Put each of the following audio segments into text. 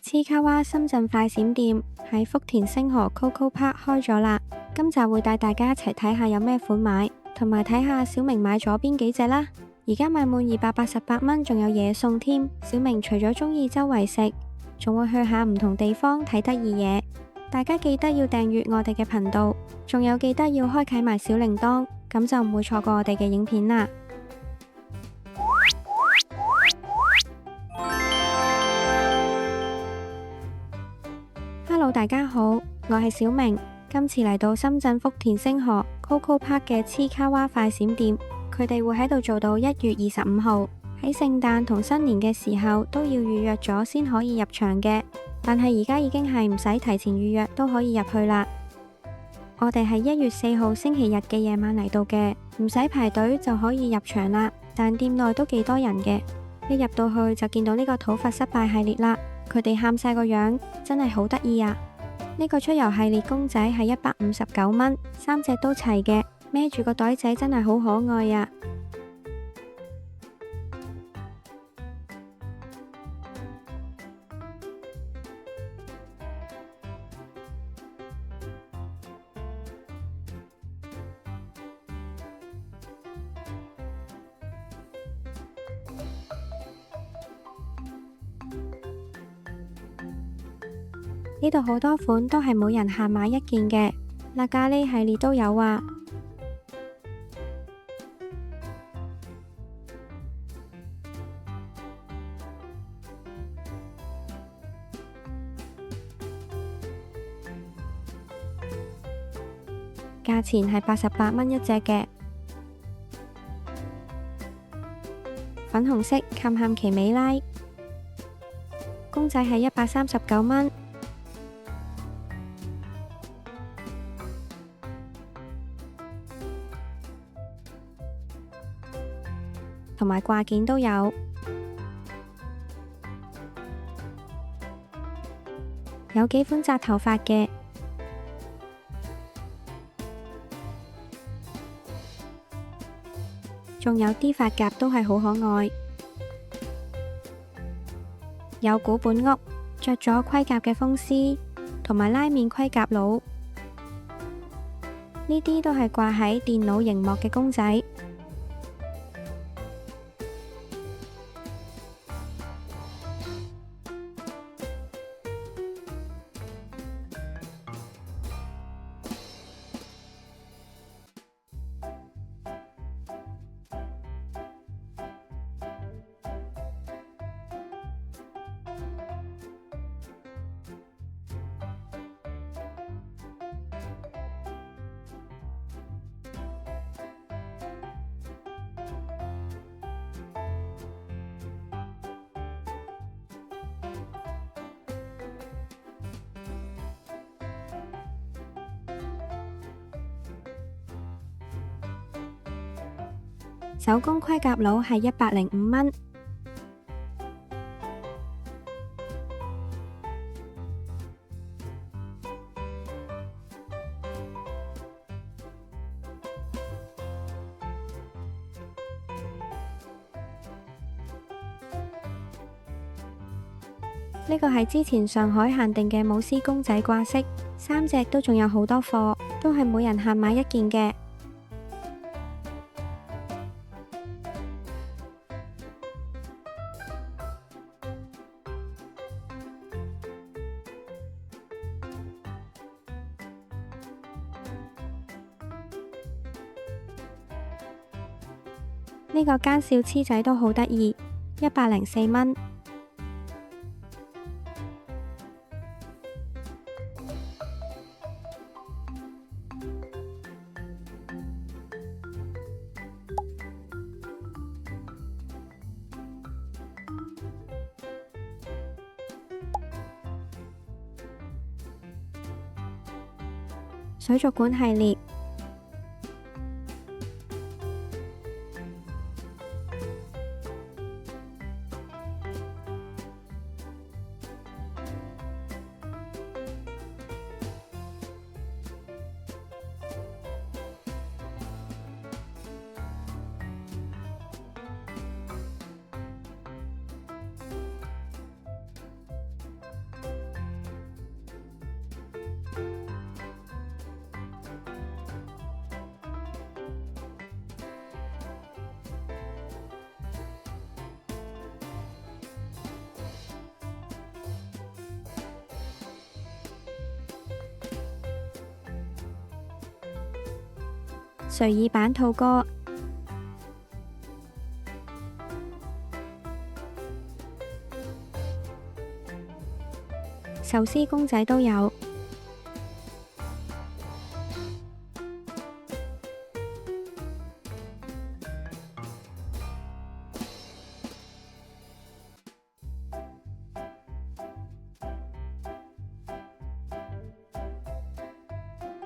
黐卡哇深圳快閃店喺福田星河 Coco Park 開咗啦，今集會帶大家一齊睇下有咩款買，同埋睇下小明買咗邊幾隻啦。而家買滿288蚊，仲有嘢送添。小明除咗鍾意周圍食，仲會去下唔同地方睇得意嘢。大家記得要訂閱我哋嘅頻道，仲有記得要開啟埋小鈴鐺，咁就唔會錯過我哋嘅影片啦。Hello， 大家好，我係小明。今次嚟到深圳福田星河 Coco Park 嘅黐卡哇快閃店，佢哋會喺度做到1月25號。喺聖誕同新年嘅時候都要預約咗先可以入場嘅，但係而家已經係唔使提前預約都可以入去啦。我哋係1月4號星期日嘅夜晚嚟到嘅，唔使排隊就可以入場啦。但店內都幾多人嘅，一入到去就見到呢個討伐失敗系列啦。佢哋喊晒個樣，真係好得意啊！呢個出遊系列公仔係159蚊，3隻都齊嘅，孭住個袋仔真係好可愛啊！呢度好多款都係每人限買一件嘅，辣咖喱系列都有啊。價錢係88蚊一隻嘅，粉紅色冚冚奇美拉，公仔係139蚊。同埋掛件都有，有幾款紮頭髮嘅，仲有啲髮夾都係好可愛。有古本屋着咗盔甲嘅風獅，同埋拉麵盔甲佬，呢啲都係掛喺電腦熒幕嘅公仔。手工盔甲佬係105蚊。呢個係之前上海限定嘅舞獅公仔掛飾，3隻都仲有好多貨，都係每人限買一件嘅。呢個奸笑痴仔都好得意，104蚊。水族館系列。睡意版兔哥、壽司公仔都有。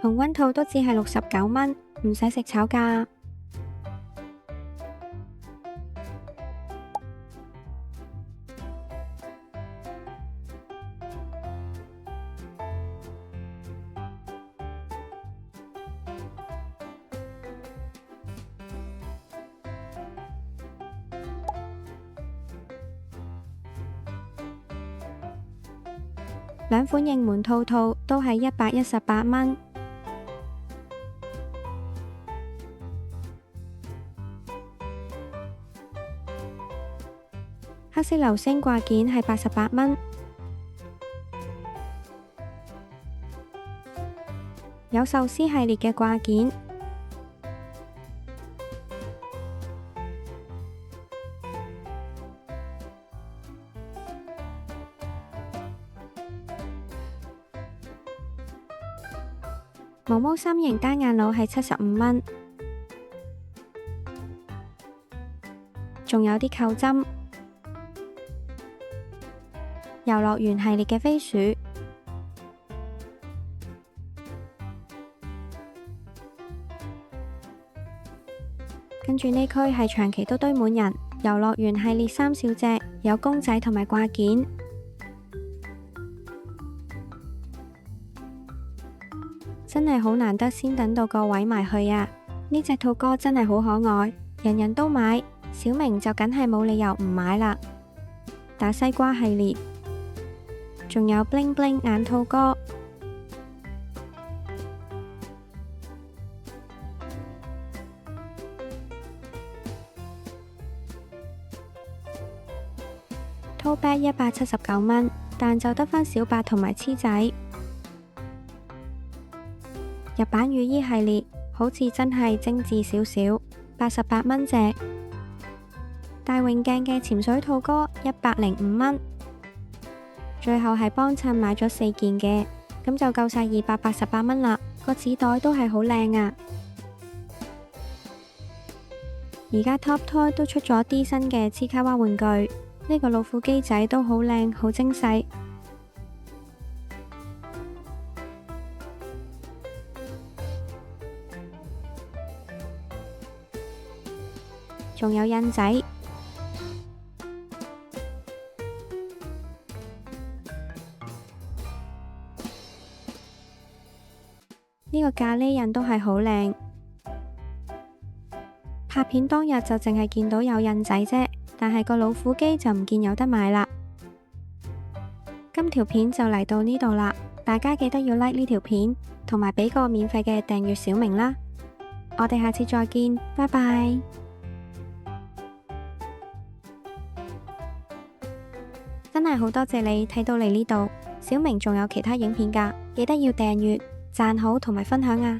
紅溫兔都只係69蚊，唔使食炒價。兩款應門兔兔都係118蚊。黑色流星掛件係88蚊，有壽司系列嘅掛件，毛毛心形單眼佬係75蚊，仲有啲扣針。遊樂園系列嘅飛鼠，跟住呢區係長期都堆滿人。遊樂園系列3小隻，有公仔同埋掛件，真係好難得先等到個位埋去啊！呢隻兔哥真係好可愛，人人都買，小明就梗係冇理由唔買啦。打西瓜系列。仲有 bling bling 眼兔哥，tote bag 179蚊，但就得返小白同埋黐仔。日版雨衣系列好似真係精緻少少，88蚊隻。大泳鏡嘅潛水兔哥105蚊。最後係幫襯買咗4件嘅，咁就夠晒288蚊啦。個紙袋都係好靚啊！而家 Top Toy 都出咗啲新嘅黐卡哇玩具，呢個老虎機仔都好靚，好精細。仲有印仔。呢個咖喱印都係好靚，拍片當日就淨係見到有印仔啫，但係個老虎機就唔見有得買啦。今條片就嚟到呢度啦，大家記得要 like 呢條片，同埋俾個免費嘅訂閱小明啦。我哋下次再見，拜拜。真係好多謝你睇到嚟呢度，小明仲有其他影片㗎，記得要訂閱、讚好同埋分享啊！